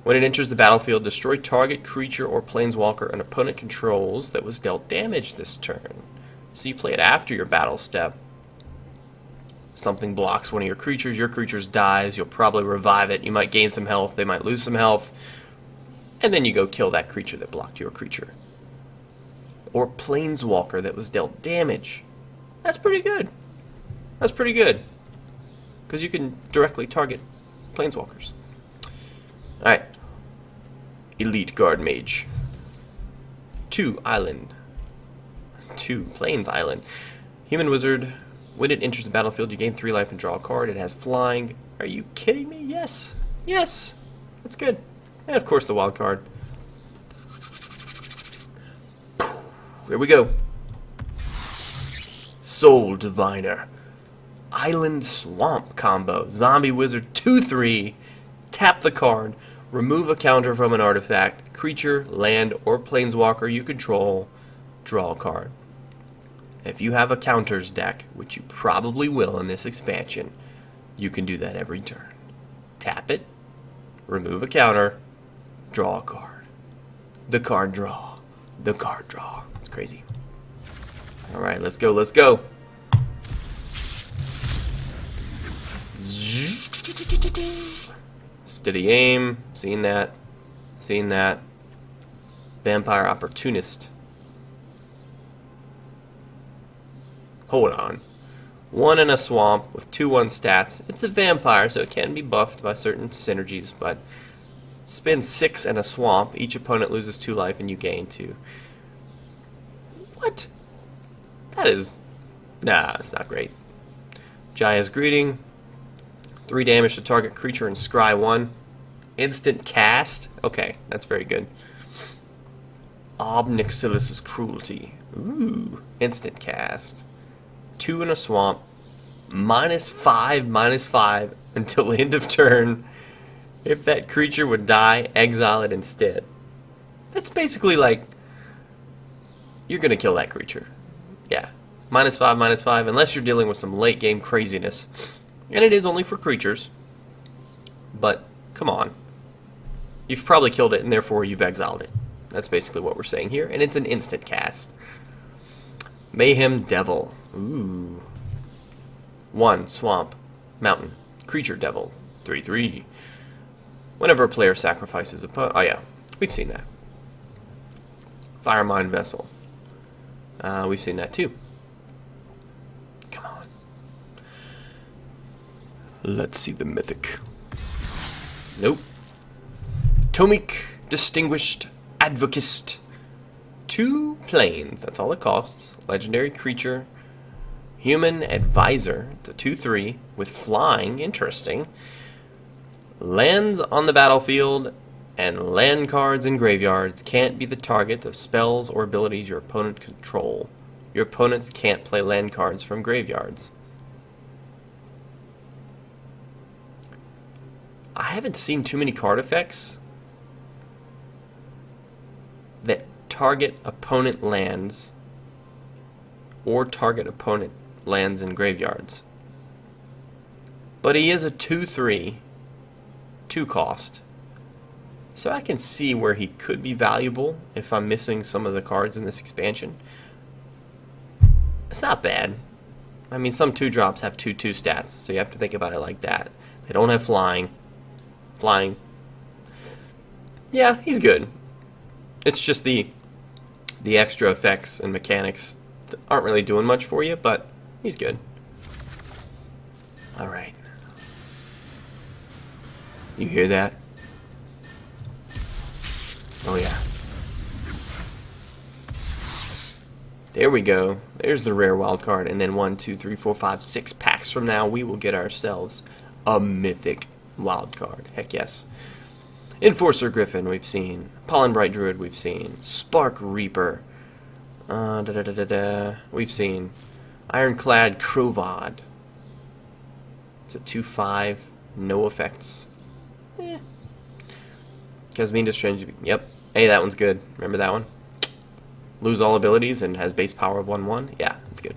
When it enters the battlefield, destroy target creature or planeswalker an opponent controls that was dealt damage this turn. So you play it after your battle step. Something blocks one of your creatures dies, you'll probably revive it, you might gain some health, they might lose some health, and then you go kill that creature that blocked your creature. Or planeswalker that was dealt damage. That's pretty good. That's pretty good. Because you can directly target planeswalkers. Alright. Elite Guard Mage. 2 Island. 2 Plains Island. Human Wizard. When it enters the battlefield, you gain 3 life and draw a card. It has flying. Are you kidding me? Yes. Yes. That's good. And of course the wild card. Here we go. Soul Diviner. Island Swamp combo. Zombie Wizard 2/3. Tap the card. Remove a counter from an artifact, creature, land, or planeswalker you control. Draw a card. If you have a counters deck, which you probably will in this expansion, You can do that every turn. Tap it, remove a counter, draw a card. The card draw. The card draw. It's crazy. Alright, let's go, let's go. Steady aim. Seen that. Seen that. Vampire Opportunist. Hold on. 1 in a swamp with 2/1 stats. It's a vampire, so it can be buffed by certain synergies, but spend 6 in a swamp. Each opponent loses 2 life and you gain 2. What? That is... Nah, it's not great. Jaya's Greeting. 3 damage to target creature and scry 1. Instant cast. Okay, that's very good. Obnixilus's Cruelty. Ooh, instant cast. 2 in a swamp. -5/-5 until end of turn. If that creature would die, exile it instead. That's basically like you're gonna kill that creature. Yeah. -5/-5 unless you're dealing with some late game craziness. And it is only for creatures. But come on. You've probably killed it and therefore you've exiled it. That's basically what we're saying here. And it's an instant cast. Mayhem Devil. Ooh. 1 swamp, mountain, creature devil. 3/3. Whenever a player sacrifices a oh yeah, we've seen that. Firemind Vessel. We've seen that too. Come on. Let's see the mythic. Nope. Tomik Distinguished Advocist. 2 planes. That's all it costs. Legendary creature. Human Advisor. It's a 2/3 with flying. Interesting. Lands on the battlefield and land cards in graveyards can't be the target of spells or abilities your opponent control. Your opponents can't play land cards from graveyards. I haven't seen too many card effects that target opponent lands or target opponent lands in graveyards. But he is a 2/3, 2 cost. So I can see where he could be valuable if I'm missing some of the cards in this expansion. It's not bad. I mean, some 2-drops have 2/2 stats, so you have to think about it like that. They don't have flying. Flying. Yeah, he's good. It's just the extra effects and mechanics aren't really doing much for you, but he's good. Alright. You hear that? Oh yeah. There we go. There's the rare wild card. And then 1, 2, 3, 4, 5, 6 packs from now, we will get ourselves a mythic wild card. Heck yes. Enforcer Griffin, we've seen. Pollen Bright Druid, we've seen. Spark Reaper. We've seen. Ironclad Crovad. It's a 2/5. No effects. Kasminda Strange. Yep. Hey, that one's good. Remember that one? Lose all abilities and has base power of 1/1. Yeah, that's good.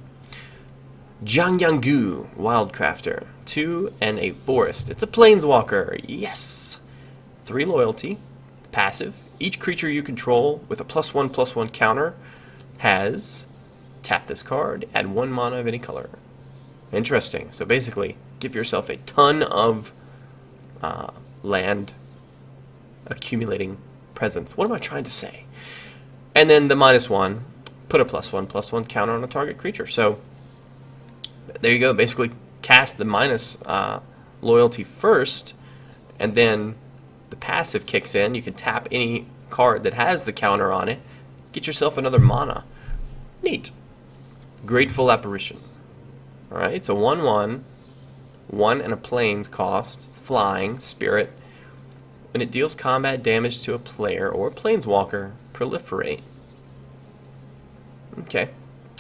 Jiangyangu Wildcrafter. 2 and a forest. It's a planeswalker. Yes. 3 loyalty. Passive. Each creature you control with a +1/+1 counter has tap this card, add 1 mana of any color. Interesting. So basically, give yourself a ton of land accumulating presence. What am I trying to say? And then the -1, put a +1/+1 counter on a target creature. So there you go. Basically, cast the minus loyalty first, and then the passive kicks in. You can tap any card that has the counter on it. Get yourself another mana. Neat. Grateful Apparition. Alright, it's a 1/1. 1 and a planes cost. It's flying, spirit. When it deals combat damage to a player or a planeswalker, proliferate. Okay.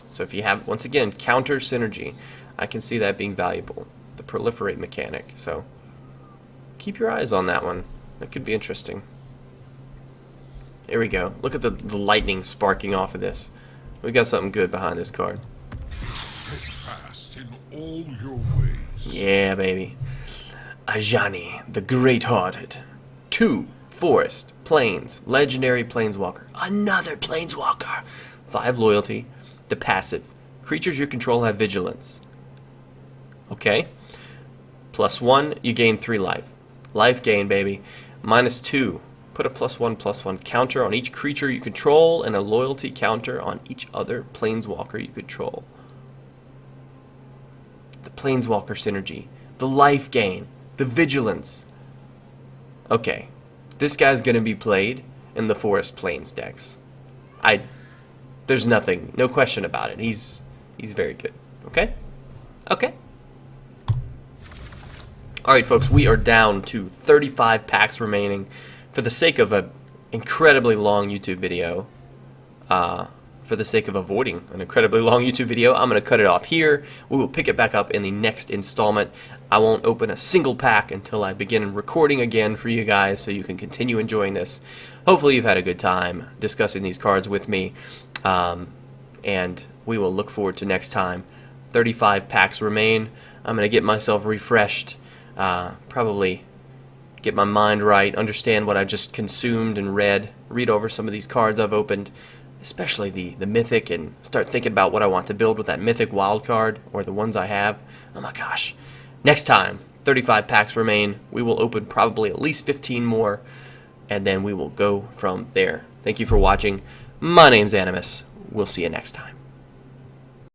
So if you have, once again, counter synergy, I can see that being valuable. The proliferate mechanic. So keep your eyes on that one. That could be interesting. There we go. Look at the lightning sparking off of this. We got something good behind this card.
Fast in all your ways.
Yeah, baby. Ajani, the Great-Hearted. 2 Forest, Plains, Legendary Planeswalker. Another Planeswalker. 5 Loyalty. The passive. Creatures you control have Vigilance. Okay. +1, you gain 3 life. Life gain, baby. -2. Put a +1/+1 counter on each creature you control and a loyalty counter on each other Planeswalker you control. The Planeswalker synergy. The life gain. The vigilance. Okay. This guy's going to be played in the Forest Plains decks. There's nothing, no question about it. He's very good. Okay? Okay. Alright, folks, we are down to 35 packs remaining. For the sake of an incredibly long YouTube video, for the sake of avoiding an incredibly long YouTube video, I'm going to cut it off here. We will pick it back up in the next installment. I won't open a single pack until I begin recording again for you guys so you can continue enjoying this. Hopefully you've had a good time discussing these cards with me, and we will look forward to next time. 35 packs remain. I'm going to get myself refreshed, probably get my mind right, understand what I just consumed and read over some of these cards I've opened, especially the Mythic, and start thinking about what I want to build with that Mythic wild card, or the ones I have. Oh my gosh. Next time, 35 packs remain. We will open probably at least 15 more, and then we will go from there. Thank you for watching. My name's Animus. We'll see you next time.